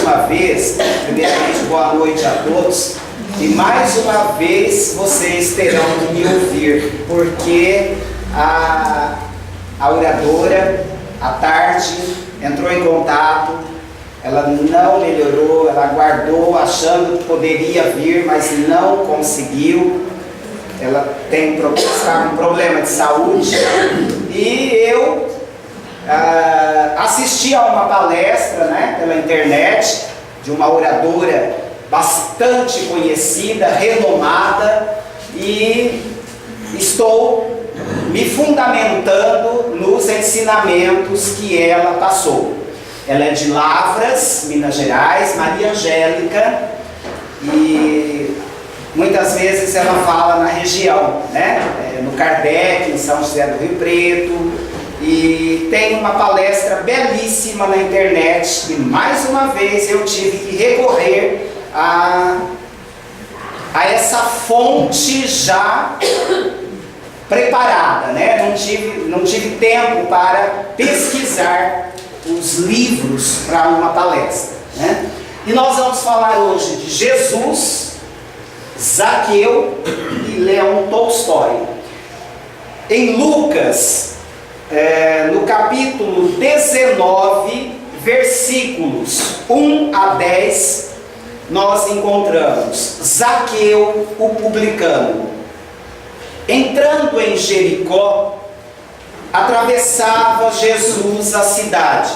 uma vez, primeiramente, boa noite a todos. E mais uma vez vocês terão que me ouvir, porque a oradora, à tarde, entrou em contato, ela não melhorou, ela aguardou achando que poderia vir, mas não conseguiu. Ela tem um problema de saúde e eu assisti a uma palestra, né, pela internet de uma oradora bastante conhecida, renomada, e estou me fundamentando nos ensinamentos que ela passou. Ela é de Lavras, Minas Gerais, Maria Angélica, e muitas vezes ela fala na região, né? No Kardec, em São José do Rio Preto, e tem uma palestra belíssima na internet, e mais uma vez eu tive que recorrer a essa fonte já preparada, né? Não tive tempo para pesquisar os livros para uma palestra, né? E nós vamos falar hoje de Jesus, Zaqueu e Leão Tolstói. Em Lucas, no capítulo 19, versículos 1 a 10, nós encontramos Zaqueu, o publicano. Entrando em Jericó, atravessava Jesus a cidade.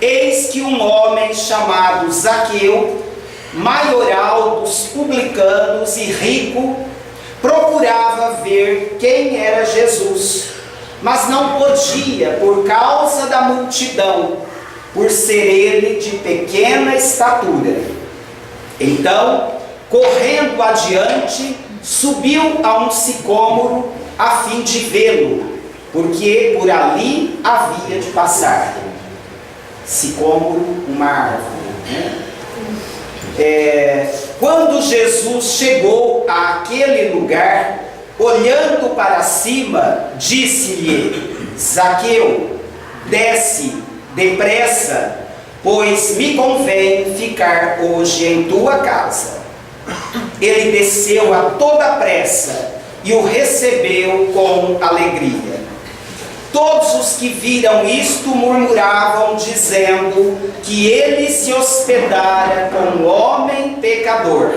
Eis que um homem chamado Zaqueu, maioral dos publicanos e rico, procurava ver quem era Jesus, mas não podia por causa da multidão, por ser ele de pequena estatura. Então, correndo adiante, subiu a um sicômoro a fim de vê-lo, porque por ali havia de passar. Sicômoro, uma árvore, né? Quando Jesus chegou àquele lugar, olhando para cima, disse-lhe: Zaqueu, desce depressa, pois me convém ficar hoje em tua casa. Ele desceu a toda pressa e o recebeu com alegria. Todos os que viram isto murmuravam, dizendo que ele se hospedara com um homem pecador.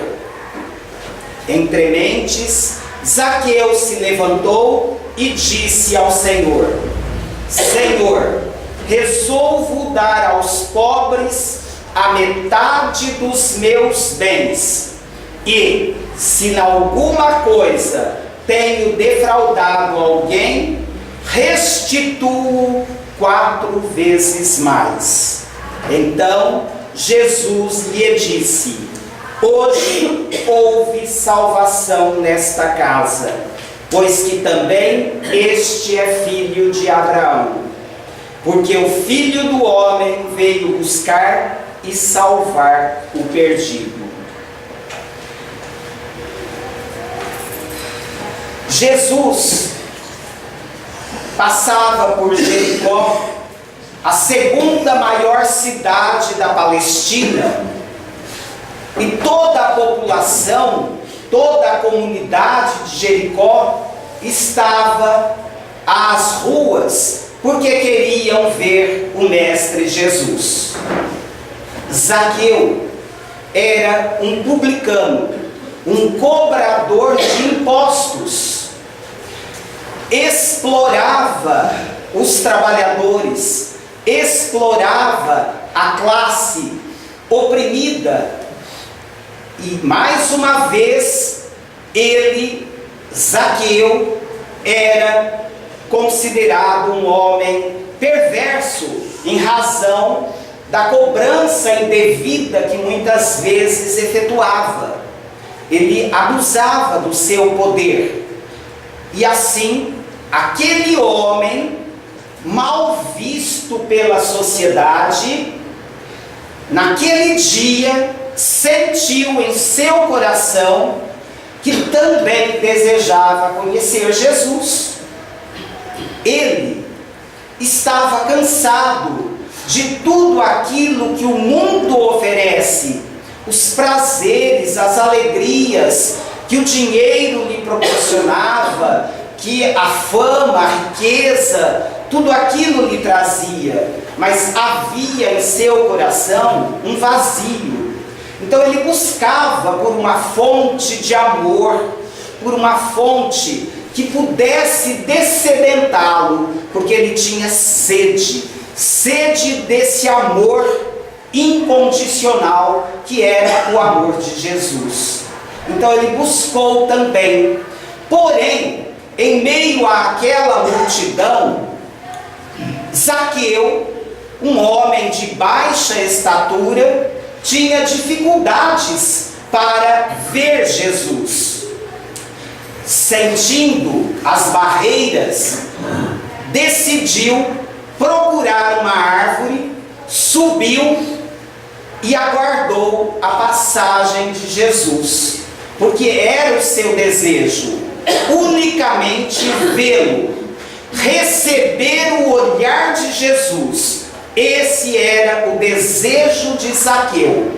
Entre mentes, Zaqueu se levantou e disse ao Senhor: Senhor, resolvo dar aos pobres a metade dos meus bens, e, se em alguma coisa tenho defraudado alguém, restituo 4 vezes mais. Então Jesus lhe disse: hoje houve salvação nesta casa, pois que também este é filho de Abraão, porque o Filho do Homem veio buscar e salvar o perdido. Jesus passava por Jericó, a segunda maior cidade da Palestina, e toda a população, toda a comunidade de Jericó estava às ruas, porque queriam ver o Mestre Jesus. Zaqueu era um publicano, um cobrador de impostos, explorava os trabalhadores, explorava a classe oprimida, e mais uma vez ele, Zaqueu, era considerado um homem perverso em razão da cobrança indevida que muitas vezes efetuava. Ele abusava do seu poder, e assim aquele homem, mal visto pela sociedade, naquele dia sentiu em seu coração que também desejava conhecer Jesus. Ele estava cansado de tudo aquilo que o mundo oferece, os prazeres, as alegrias que o dinheiro lhe proporcionava, que a fama, a riqueza, tudo aquilo lhe trazia, mas havia em seu coração um vazio. Então ele buscava por uma fonte de amor, por uma fonte que pudesse dessedentá-lo, porque ele tinha sede desse amor incondicional que era o amor de Jesus. Então ele buscou também, porém, em meio àquela multidão, Zaqueu, um homem de baixa estatura, tinha dificuldades para ver Jesus. Sentindo as barreiras, decidiu procurar uma árvore, subiu e aguardou a passagem de Jesus, porque era o seu desejo unicamente vê-lo, receber o olhar de Jesus. Esse era o desejo de Zaqueu.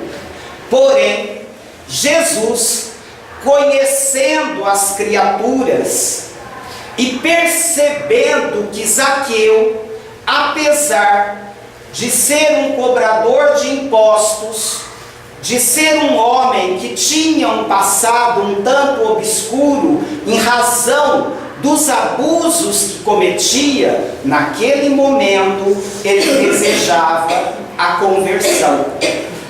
Porém, Jesus, conhecendo as criaturas e percebendo que Zaqueu, apesar de ser um cobrador de impostos, de ser um homem que tinha um passado um tanto obscuro em razão dos abusos que cometia, naquele momento ele desejava a conversão.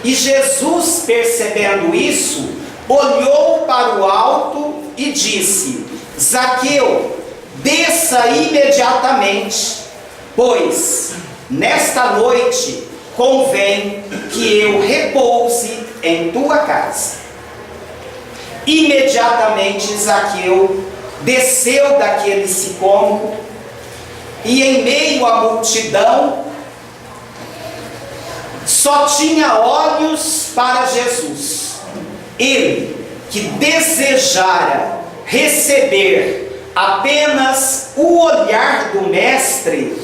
E Jesus, percebendo isso, olhou para o alto e disse: Zaqueu, desça imediatamente, pois nesta noite convém que eu repouse em tua casa. Imediatamente Zaqueu desceu daquele sicômoro e, em meio à multidão, só tinha olhos para Jesus. Ele, que desejara receber apenas o olhar do Mestre,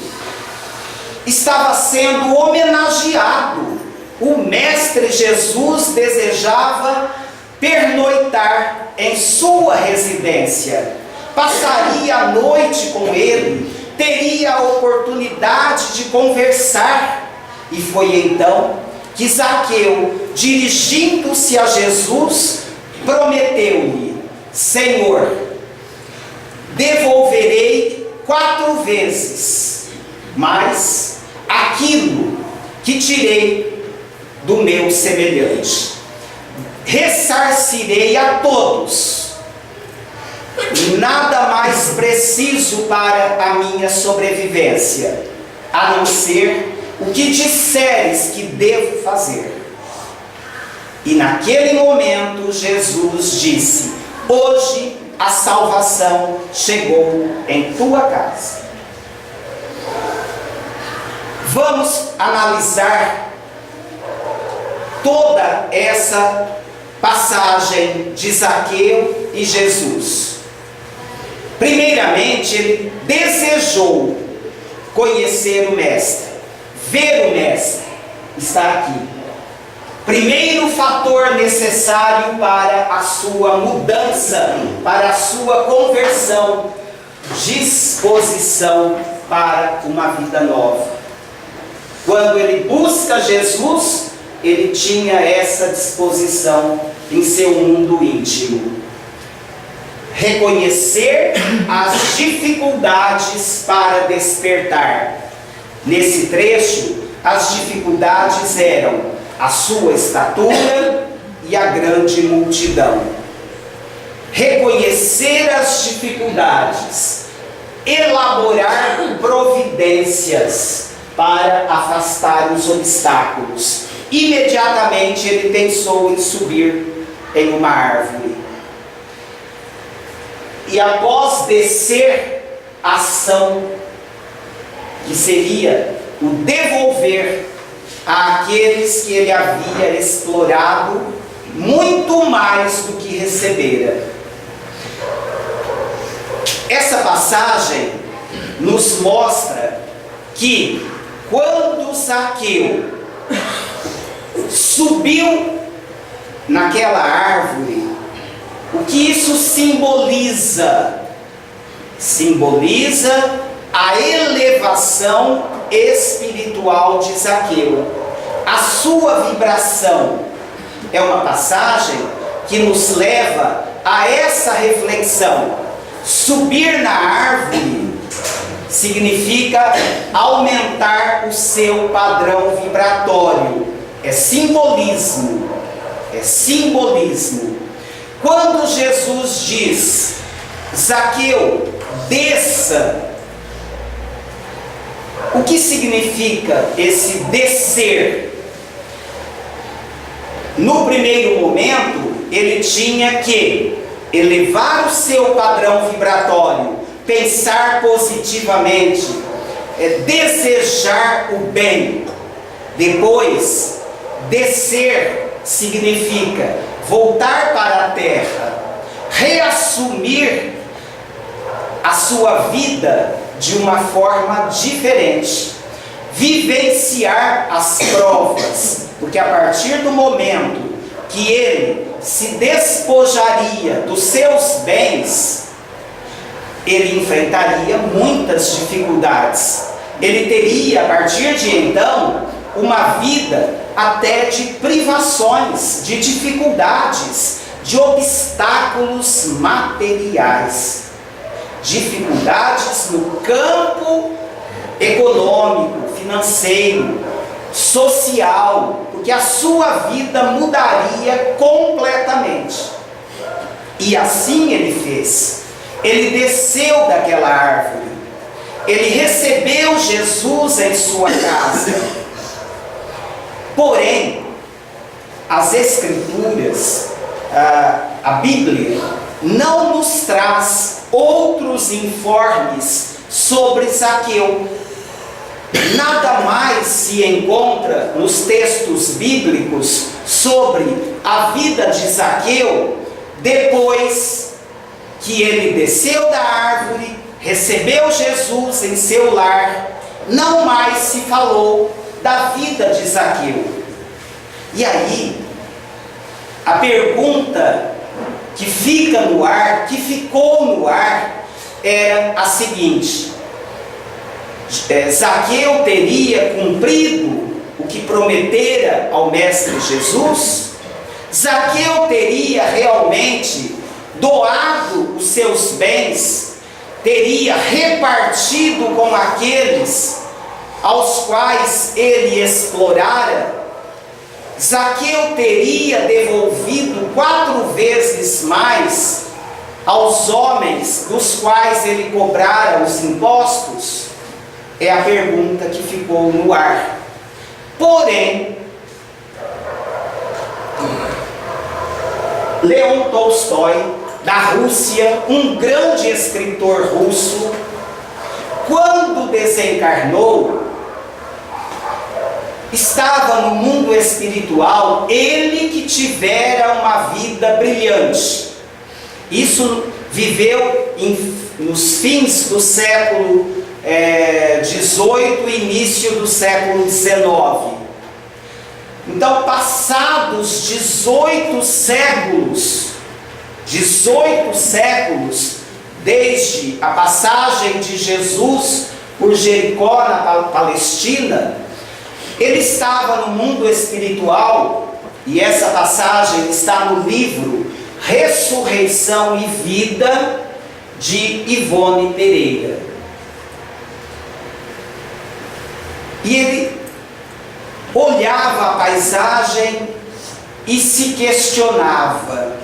estava sendo homenageado. O Mestre Jesus desejava pernoitar em sua residência, passaria a noite com ele, teria a oportunidade de conversar. E foi então que Zaqueu, dirigindo-se a Jesus, prometeu-lhe: Senhor, devolverei 4 vezes, mas aquilo que tirei do meu semelhante, ressarcirei a todos. Nada mais preciso para a minha sobrevivência, a não ser o que disseres que devo fazer. E naquele momento Jesus disse: hoje a salvação chegou em tua casa. Vamos analisar toda essa passagem de Zaqueu e Jesus. Primeiramente, ele desejou conhecer o Mestre, ver o Mestre, está aqui. Primeiro fator necessário para a sua mudança, para a sua conversão, disposição para uma vida nova. Quando ele busca Jesus, ele tinha essa disposição em seu mundo íntimo. Reconhecer as dificuldades para despertar. Nesse trecho, as dificuldades eram a sua estatura e a grande multidão. Reconhecer as dificuldades, elaborar providências para afastar os obstáculos. Imediatamente ele pensou em subir em uma árvore. E após descer, a ação que seria o devolver àqueles que ele havia explorado muito mais do que recebera. Essa passagem nos mostra que Quando Zaqueu subiu naquela árvore, o que isso simboliza? Simboliza a elevação espiritual de Zaqueu, a sua vibração. É uma passagem que nos leva a essa reflexão. Subir na árvore significa aumentar o seu padrão vibratório. É simbolismo. É simbolismo. Quando Jesus diz: Zaqueu, desça, o que significa esse descer? No primeiro momento, ele tinha que elevar o seu padrão vibratório, pensar positivamente, desejar o bem. Depois, descer significa voltar para a terra, reassumir a sua vida de uma forma diferente, vivenciar as provas, porque a partir do momento que ele se despojaria dos seus bens, ele enfrentaria muitas dificuldades. Ele teria, a partir de então, uma vida até de privações, de dificuldades, de obstáculos materiais, dificuldades no campo econômico, financeiro, social, porque a sua vida mudaria completamente. E assim ele fez. Ele desceu daquela árvore, ele recebeu Jesus em sua casa. Porém, as Escrituras, a Bíblia, não nos traz outros informes sobre Zaqueu. Nada mais se encontra nos textos bíblicos sobre a vida de Zaqueu depois que ele desceu da árvore, recebeu Jesus em seu lar. Não mais se falou da vida de Zaqueu. E aí, a pergunta que fica no ar, que ficou no ar, era a seguinte: Zaqueu teria cumprido o que prometera ao Mestre Jesus? Zaqueu teria realmente doado os seus bens? Teria repartido com aqueles aos quais ele explorara? Zaqueu teria devolvido 4 vezes mais aos homens dos quais ele cobrara os impostos? É a pergunta que ficou no ar. Porém, Leon Tolstói, da Rússia, um grande escritor russo, quando desencarnou, estava no mundo espiritual, ele que tivera uma vida brilhante. Isso viveu nos fins do século 18 e início do século 19. Então, passados 18 séculos, desde a passagem de Jesus por Jericó na Palestina, ele estava no mundo espiritual, e essa passagem está no livro Ressurreição e Vida, de Ivone Pereira. E ele olhava a paisagem e se questionava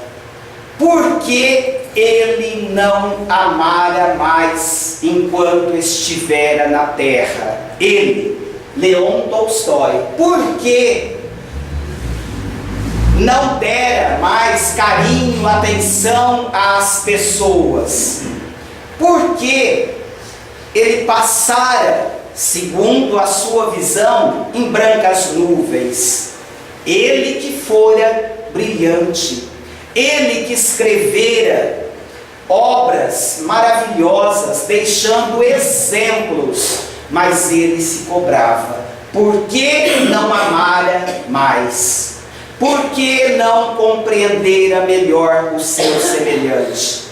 por que ele não amara mais enquanto estivera na terra. Ele, Leon Tolstói, por que não dera mais carinho, atenção às pessoas? Por que ele passara, segundo a sua visão, em brancas nuvens? Ele que fora brilhante, ele que escrevera obras maravilhosas, deixando exemplos mas ele se cobrava. Por que não amara mais? Por que não compreendera melhor o seu semelhante?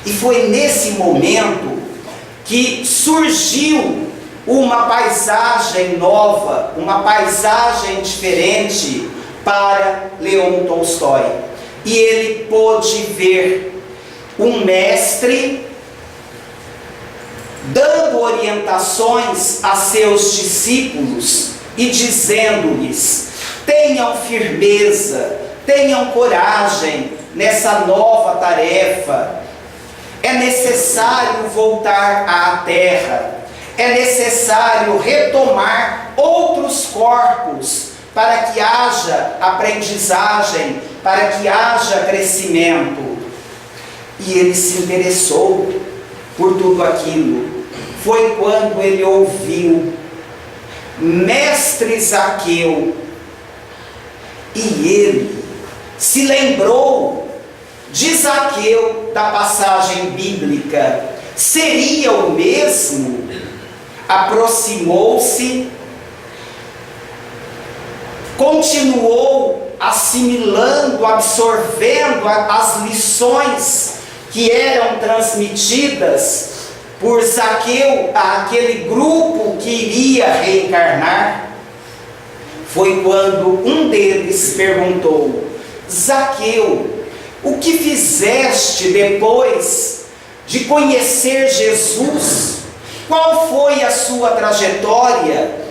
E foi nesse momento que surgiu uma paisagem nova, uma paisagem diferente para Leon Tolstói. E ele pôde ver um mestre dando orientações a seus discípulos e dizendo-lhes: tenham firmeza, tenham coragem nessa nova tarefa. É necessário voltar à terra, é necessário retomar outros corpos para que haja aprendizagem, para que haja crescimento. E ele se interessou por tudo aquilo. Foi quando ele ouviu Mestre Zaqueu, e ele se lembrou de Zaqueu da passagem bíblica. Seria o mesmo? Aproximou-se, continuou assimilando, absorvendo as lições que eram transmitidas por Zaqueu àquele grupo que iria reencarnar. Foi quando um deles perguntou: Zaqueu, o que fizeste depois de conhecer Jesus? Qual foi a sua trajetória?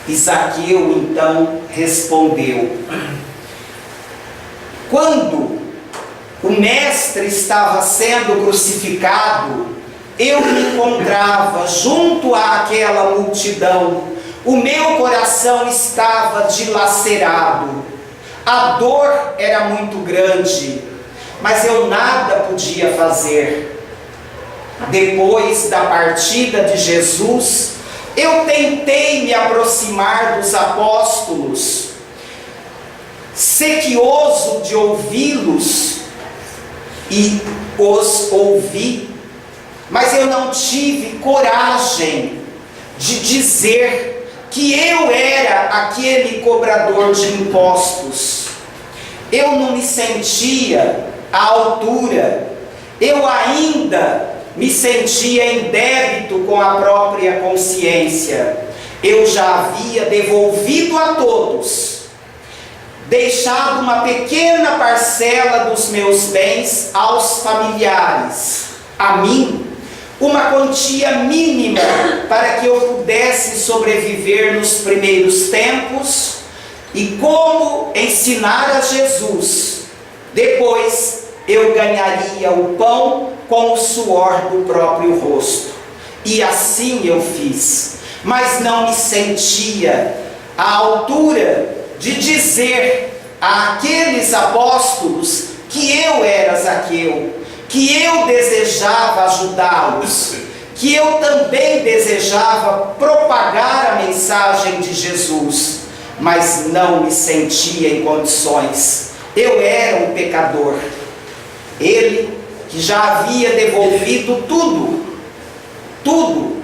E Zaqueu então respondeu: quando o mestre estava sendo crucificado, eu me encontrava junto àquela multidão. O meu coração estava dilacerado. A dor era muito grande, mas eu nada podia fazer. Depois da partida de Jesus, eu tentei me aproximar dos apóstolos, sequioso de ouvi-los, e os ouvi, mas eu não tive coragem de dizer que eu era aquele cobrador de impostos. Eu não me sentia à altura, eu ainda me sentia em débito com a própria consciência. Eu já havia devolvido a todos, deixado uma pequena parcela dos meus bens aos familiares, a mim uma quantia mínima para que eu pudesse sobreviver nos primeiros tempos, e como ensinar a Jesus, depois eu ganharia o pão com o suor do próprio rosto. E assim eu fiz, mas não me sentia à altura de dizer àqueles apóstolos que eu era Zaqueu, que eu desejava ajudá-los, que eu também desejava propagar a mensagem de Jesus, mas não me sentia em condições. Eu era um pecador. Ele, que já havia devolvido tudo,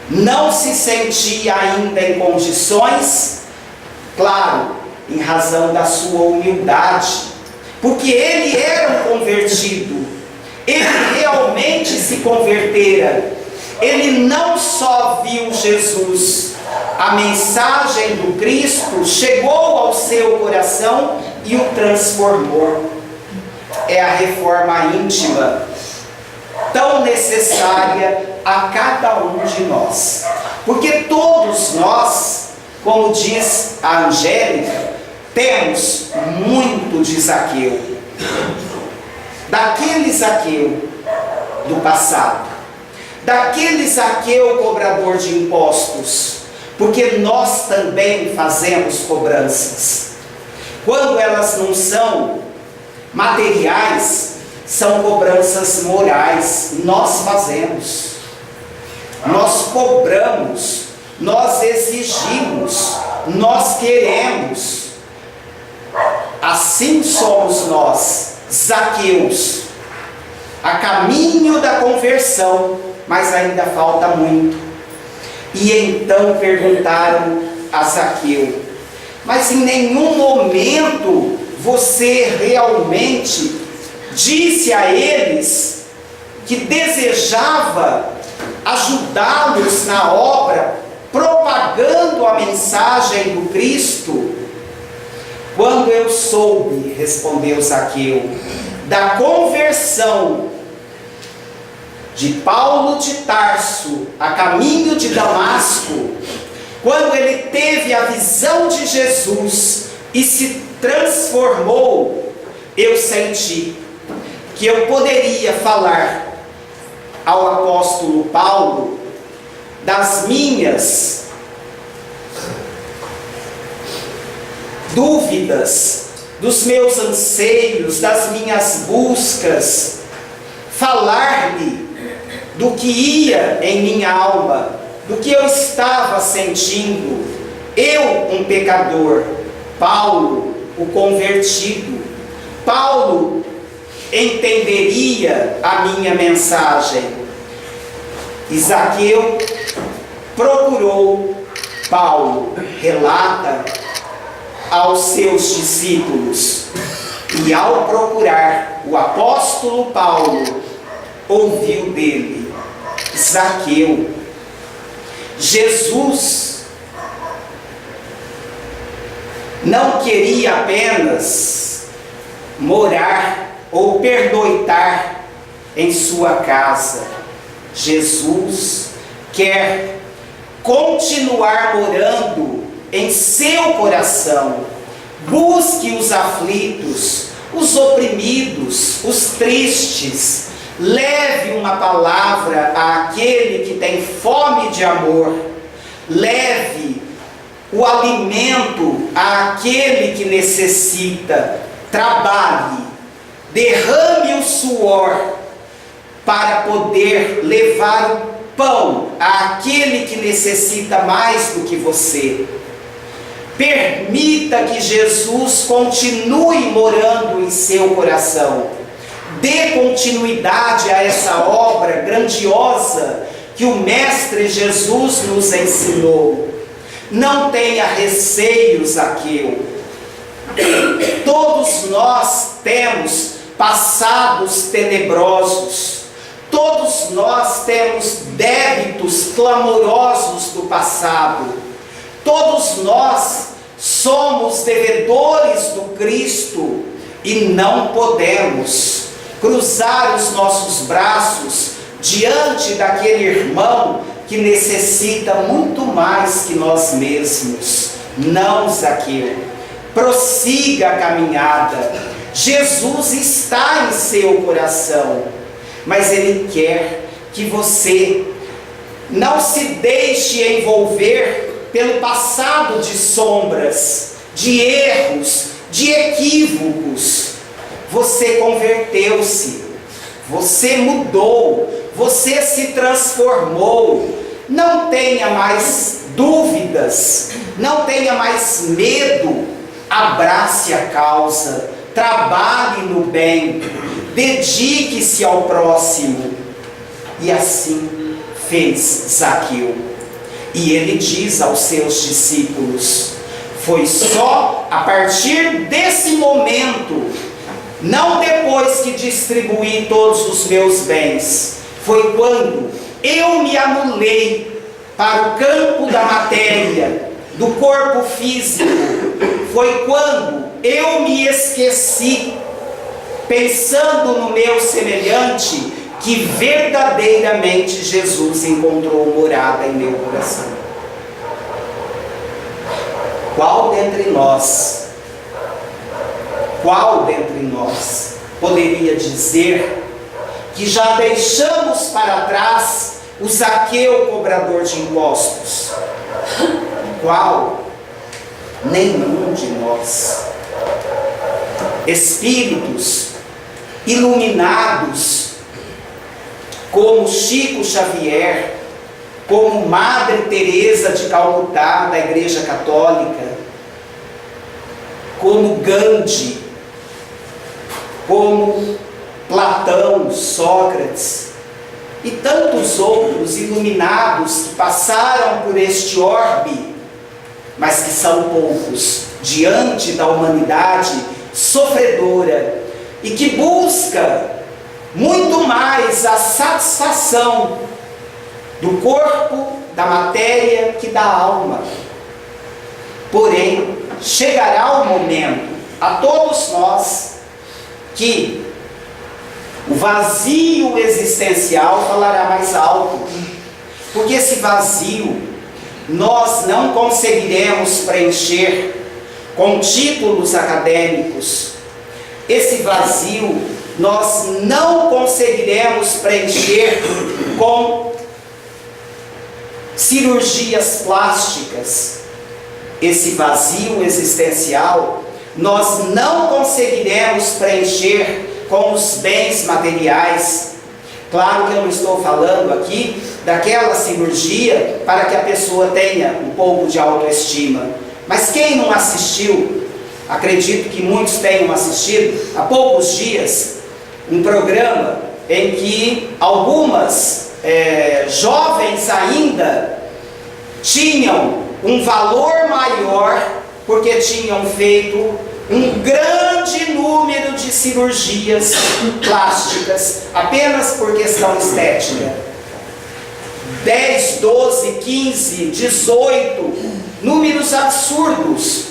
não se sentia ainda em condições, claro, em razão da sua humildade, porque ele era um convertido, ele realmente se convertera. Ele não só viu Jesus, a mensagem do Cristo chegou ao seu coração e o transformou. É a reforma íntima, tão necessária a cada um de nós, porque todos nós, como diz a Angélica, temos muito de Zaqueu, daquele Zaqueu do passado, daquele Zaqueu cobrador de impostos, porque nós também fazemos cobranças. Quando elas não são materiais, são cobranças morais. Nós fazemos, nós cobramos, nós exigimos, nós queremos. Assim somos nós, Zaqueus, a caminho da conversão, mas ainda falta muito. E então perguntaram a Zaqueu: mas em nenhum momento você realmente disse a eles que desejava ajudá-los na obra, propagando a mensagem do Cristo? Quando eu soube, respondeu Zaqueu, da conversão de Paulo de Tarso a caminho de Damasco, quando ele teve a visão de Jesus e se transformou, eu senti que eu poderia falar ao apóstolo Paulo das minhas dúvidas, dos meus anseios, das minhas buscas, falar-lhe do que ia em minha alma, do que eu estava sentindo. Eu, um pecador, Paulo, o convertido. Paulo entenderia a minha mensagem. E Zaqueu procurou Paulo, relata aos seus discípulos. E ao procurar o apóstolo Paulo, ouviu dele: Zaqueu, Jesus não queria apenas morar ou pernoitar em sua casa. Jesus quer continuar morando em seu coração. Busque os aflitos, os oprimidos, os tristes. Leve uma palavra àquele que tem fome de amor. Leve o alimento àquele que necessita. Trabalhe, derrame o suor para poder levar o pão àquele que necessita mais do que você. Permita que Jesus continue morando em seu coração. Dê continuidade a essa obra grandiosa que o Mestre Jesus nos ensinou. Não tenha receios, Zaqueu. Todos nós temos passados tenebrosos. Todos nós temos débitos clamorosos do passado. Todos nós somos devedores do Cristo e não podemos cruzar os nossos braços diante daquele irmão que necessita muito mais que nós mesmos. Não, Zaqueu, prossiga a caminhada. Jesus está em seu coração, mas Ele quer que você não se deixe envolver pelo passado de sombras, de erros, de equívocos. Você converteu-se, você mudou, você se transformou. Não tenha mais dúvidas, não tenha mais medo. Abrace a causa, trabalhe no bem, dedique-se ao próximo. E assim fez Zaqueu. E ele diz aos seus discípulos: foi só a partir desse momento, não depois que distribuí todos os meus bens, foi quando eu me anulei para o campo da matéria, do corpo físico. Foi quando eu me esqueci, pensando no meu semelhante, que verdadeiramente Jesus encontrou morada em meu coração. Qual dentre nós poderia dizer que já deixamos para trás o Zaqueu cobrador de impostos? Qual? Nenhum de nós. Espíritos iluminados como Chico Xavier, como Madre Teresa de Calcutá, da Igreja Católica, como Gandhi, como Platão, Sócrates, e tantos outros iluminados que passaram por este orbe, mas que são poucos diante da humanidade sofredora e que busca muito mais a satisfação do corpo, da matéria, que da alma. Porém, chegará o momento a todos nós que o vazio existencial falará mais alto, porque esse vazio nós não conseguiremos preencher com títulos acadêmicos. Esse vazio nós não conseguiremos preencher com cirurgias plásticas. Esse vazio existencial nós não conseguiremos preencher com os bens materiais. Claro que eu não estou falando aqui daquela cirurgia para que a pessoa tenha um pouco de autoestima. Mas quem não assistiu, acredito que muitos tenham assistido, há poucos dias, um programa em que algumas jovens ainda tinham um valor maior porque tinham feito um grande número de cirurgias plásticas apenas por questão estética. 10, 12, 15, 18, números absurdos,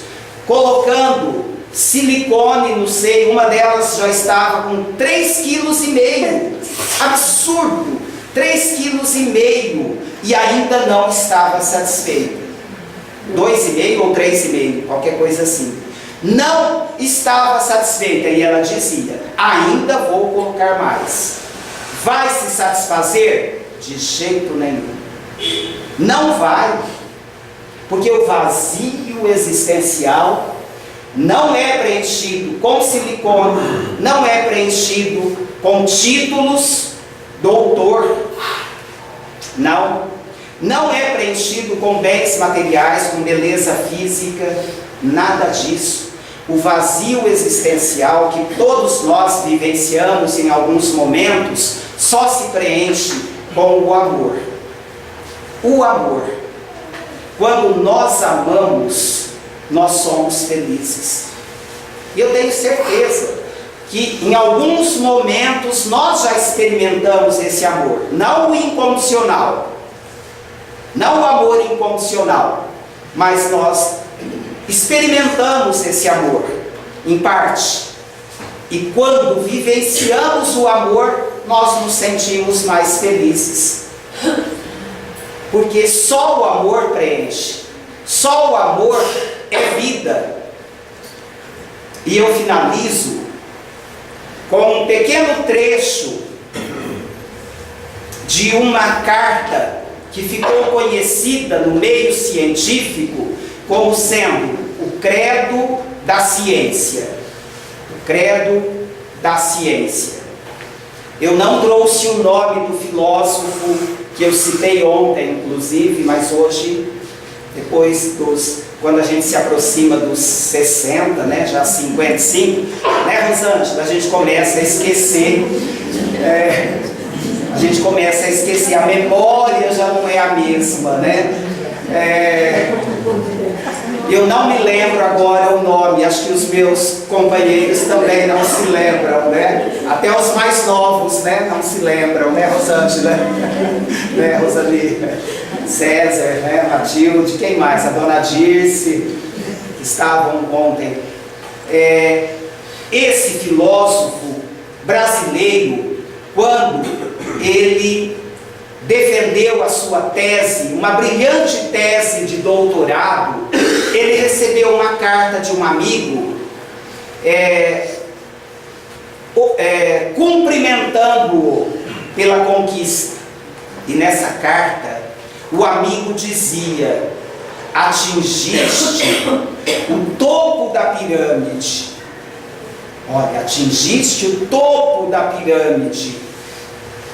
colocando silicone no seio. Uma delas já estava com 3,5 kg, absurdo, 3,5 kg, e ainda não estava satisfeito. 2,5 ou 3,5, qualquer coisa assim. Não estava satisfeita, e ela dizia: ainda vou colocar mais. Vai se satisfazer? De jeito nenhum. Não vai, porque o vazio existencial não é preenchido com silicone, não é preenchido com títulos, doutor, não é preenchido com bens materiais, com beleza física, nada disso. O vazio existencial que todos nós vivenciamos em alguns momentos só se preenche com o amor. O amor. Quando nós amamos, nós somos felizes. E eu tenho certeza que em alguns momentos nós já experimentamos esse amor. Não o incondicional, não o amor incondicional, mas nós experimentamos esse amor, em parte. E quando vivenciamos o amor, nós nos sentimos mais felizes. Porque só o amor preenche. Só o amor é vida. E eu finalizo com um pequeno trecho de uma carta que ficou conhecida no meio científico como sendo o credo da ciência. O credo da ciência. Eu não trouxe o nome do filósofo que eu citei ontem, inclusive, mas hoje, quando a gente se aproxima dos 60, né, já 55, né, Rosângela, a gente começa a esquecer, a memória já não é a mesma, né? Eu não me lembro agora o nome, acho que os meus companheiros também não se lembram, né? Até os mais novos, né, não se lembram, né, Rosângela? Né, Rosali? César, né, Matilde, quem mais? A dona Dirce, que estavam ontem. Esse filósofo brasileiro, quando ele defendeu a sua tese, uma brilhante tese de doutorado, ele recebeu uma carta de um amigo cumprimentando-o pela conquista. E nessa carta, o amigo dizia: atingiste o topo da pirâmide. Olha, atingiste o topo da pirâmide.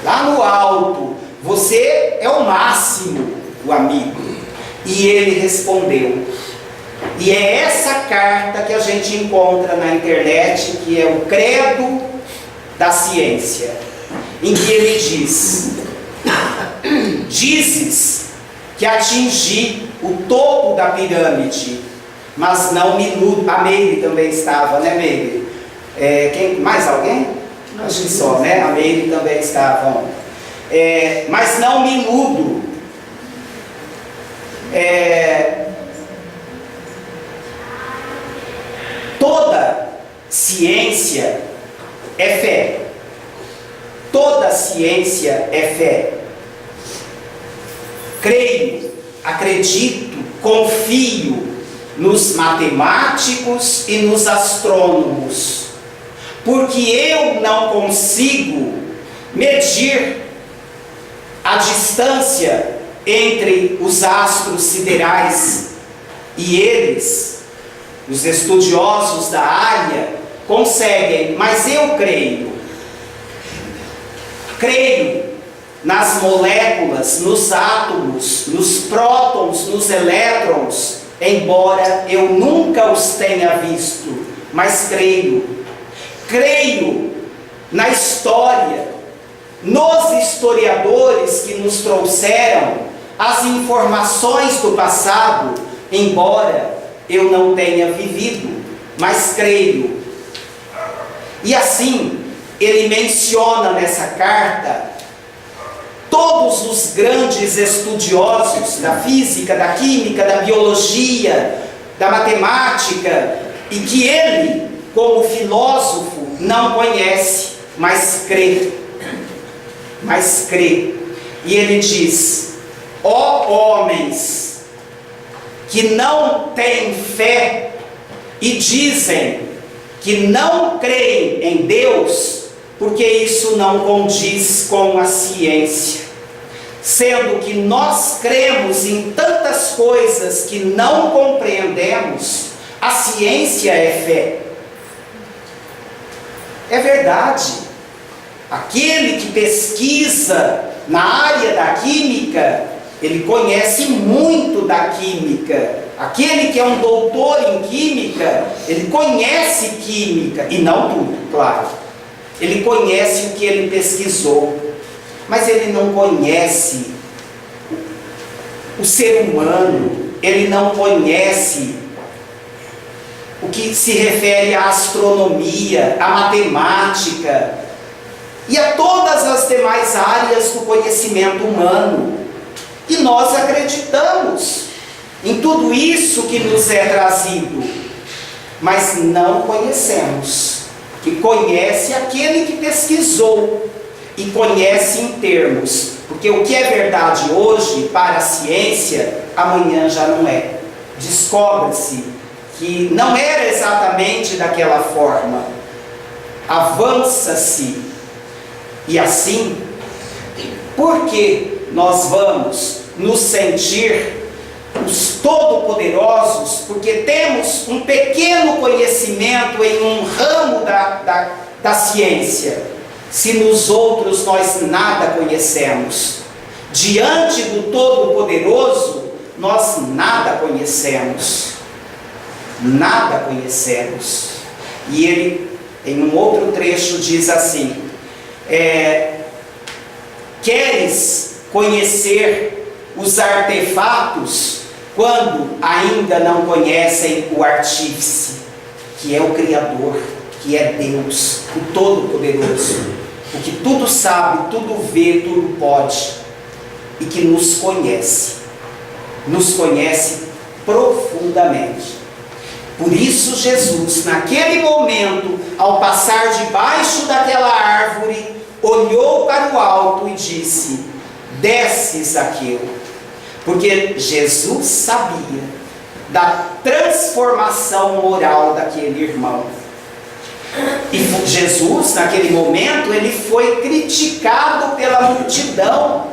Lá no alto, você é o máximo, o amigo. E ele respondeu. E é essa carta que a gente encontra na internet, que é o credo da ciência, em que ele diz: Dizes que atingi o topo da pirâmide, mas não me iludo. A Meire também estava, né, Meire? Mais alguém? Acho que só, né? A Meire também estava. Mas não me iludo. Toda ciência é fé. Toda ciência é fé. Creio, acredito, confio nos matemáticos e nos astrônomos, porque eu não consigo medir a distância entre os astros siderais e eles, os estudiosos da área, conseguem, mas eu creio. Creio nas moléculas, nos átomos, nos prótons, nos elétrons, embora eu nunca os tenha visto, mas creio. Creio na história, nos historiadores que nos trouxeram as informações do passado, embora eu não tenha vivido, mas creio. E assim, ele menciona nessa carta todos os grandes estudiosos da física, da química, da biologia, da matemática, e que ele, como filósofo, não conhece, mas crê. Mas crê. E ele diz: ó homens que não têm fé e dizem que não creem em Deus, porque isso não condiz com a ciência, sendo que nós cremos em tantas coisas que não compreendemos. A ciência é fé. É verdade. Aquele que pesquisa na área da química, ele conhece muito da química. Aquele que é um doutor em química, ele conhece química, e não tudo, claro. Ele conhece o que ele pesquisou, mas ele não conhece o ser humano, ele não conhece o que se refere à astronomia, à matemática e a todas as demais áreas do conhecimento humano. E nós acreditamos em tudo isso que nos é trazido, mas não conhecemos. Que conhece aquele que pesquisou e conhece em termos, porque o que é verdade hoje para a ciência, amanhã já não é. Descobre-se que não era exatamente daquela forma, avança-se, e assim, por que nós vamos nos sentir os todo-poderosos, porque temos um pequeno conhecimento em um ramo da ciência, se nos outros nós nada conhecemos? Diante do Todo-Poderoso, nós nada conhecemos. Nada conhecemos. E ele, em um outro trecho, diz assim: queres conhecer os artefatos quando ainda não conhecem o artífice, que é o Criador, que é Deus, o Todo-Poderoso, o que tudo sabe, tudo vê, tudo pode, e que nos conhece profundamente. Por isso Jesus, naquele momento, ao passar debaixo daquela árvore, olhou para o alto e disse: desce, Zaqueu. Porque Jesus sabia da transformação moral daquele irmão. E Jesus, naquele momento, ele foi criticado pela multidão.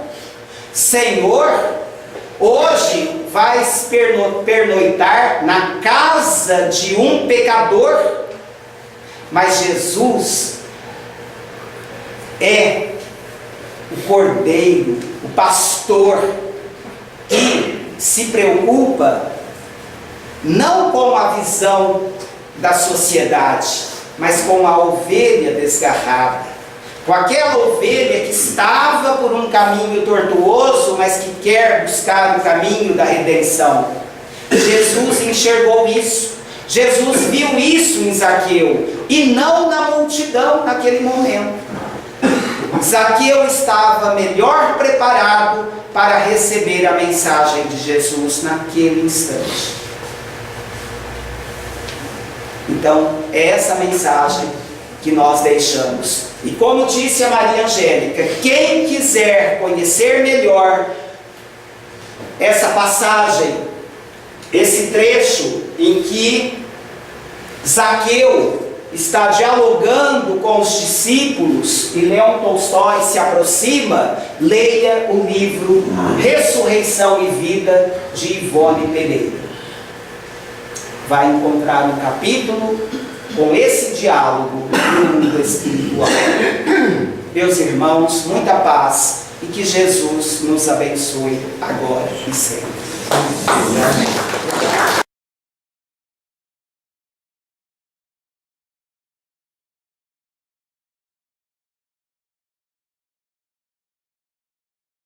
Senhor, hoje vais pernoitar na casa de um pecador? Mas Jesus é o cordeiro, o pastor, que se preocupa não com a visão da sociedade, mas com a ovelha desgarrada, com aquela ovelha que estava por um caminho tortuoso, mas que quer buscar o caminho da redenção. Jesus enxergou isso. Jesus viu isso em Zaqueu, e não na multidão naquele momento. Zaqueu estava melhor preparado para receber a mensagem de Jesus naquele instante. Então, é essa mensagem que nós deixamos. E como disse a Maria Angélica, quem quiser conhecer melhor essa passagem, esse trecho em que Zaqueu está dialogando com os discípulos e Leão Tolstói se aproxima, leia o livro Ressurreição e Vida de Ivone Pereira. Vai encontrar um capítulo com esse diálogo no mundo espiritual. Meus irmãos, muita paz e que Jesus nos abençoe agora e sempre.